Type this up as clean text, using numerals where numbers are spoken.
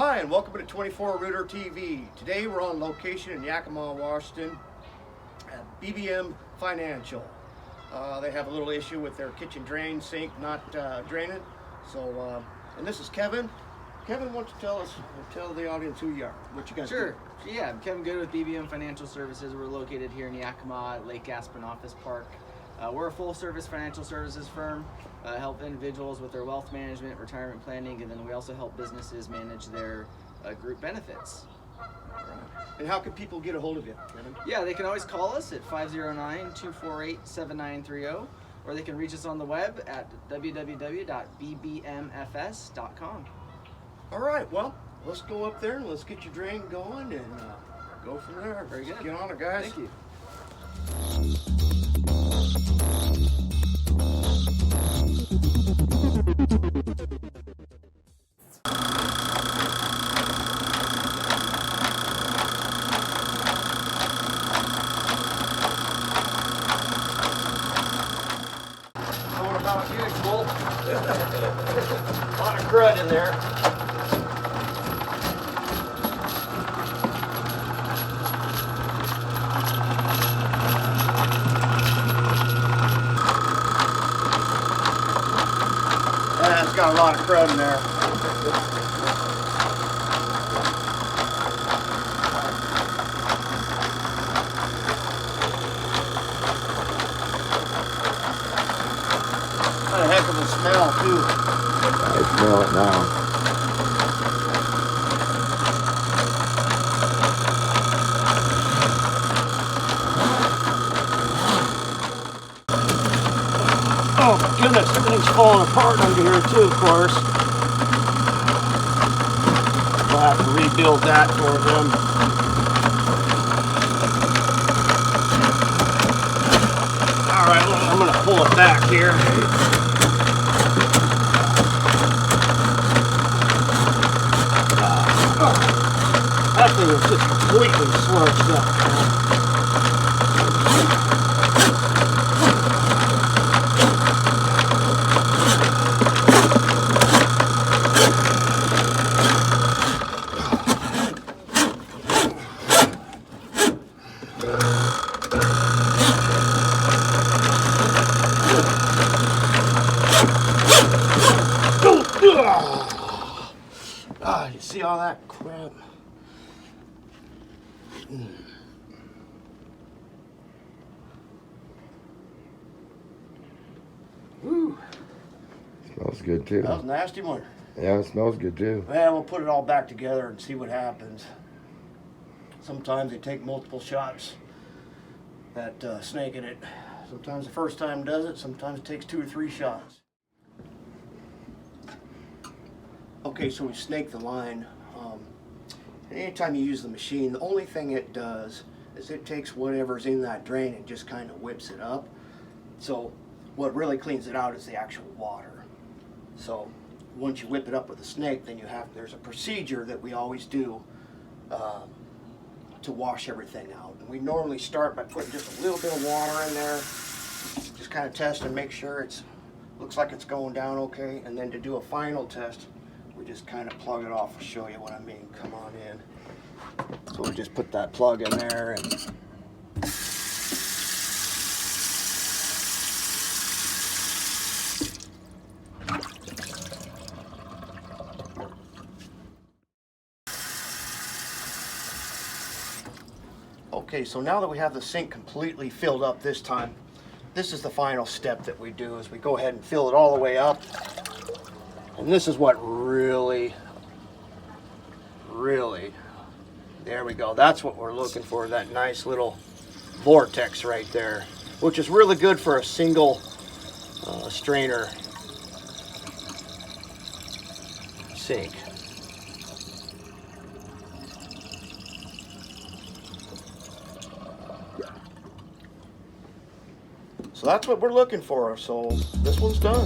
Hi, and welcome to 24 Rooter TV. Today we're on location in Yakima, Washington at BBM Financial. They have a little issue with their kitchen drain sink not draining. So, and this is Kevin. Kevin, why don't you tell the audience who you are, what you guys do? Sure. Yeah, I'm Kevin Good with BBM Financial Services. We're located here in Yakima at Lake Aspen Office Park. We're a full-service financial services firm, help individuals with their wealth management, retirement planning, and then we also help businesses manage their group benefits. And how can people get a hold of you, Kevin? Yeah, they can always call us at 509-248-7930, or they can reach us on the web at www.bbmfs.com. All right, well, let's go up there and let's get your drain going and go from there. Very good. Get on it, guys. Thank you. Going about usual. A lot of crud in there. It's got a lot of crud in there. Got a heck of a smell too. I smell it now. Oh my goodness, everything's falling apart under here too, of course. We'll have to rebuild that for them. Alright, well, I'm going to pull it back here. That thing is just completely sludged up. You see all that crap? Woo. Smells good too. That was a nasty one. Yeah, it smells good too. Well, we'll put it all back together and see what happens. Sometimes they take multiple shots at snaking it. Sometimes the first time does it, sometimes it takes 2 or 3 shots. Okay, so we snake the line. Anytime you use the machine, the only thing it does is it takes whatever's in that drain and just kind of whips it up. So what really cleans it out is the actual water. So once you whip it up with a snake, then there's a procedure that we always do to wash everything out. And we normally start by putting just a little bit of water in there, just kind of test and make sure looks like it's going down okay, and then to do a final test, we just kind of plug it off. I'll show you what I mean. Come on in. So we just put that plug in there and okay, so now that we have the sink completely filled up this time, this is the final step that we do is we go ahead and fill it all the way up. And this is what really, there we go. That's what we're looking for, that nice little vortex right there, which is really good for a single strainer sink. So that's what we're looking for. So this one's done.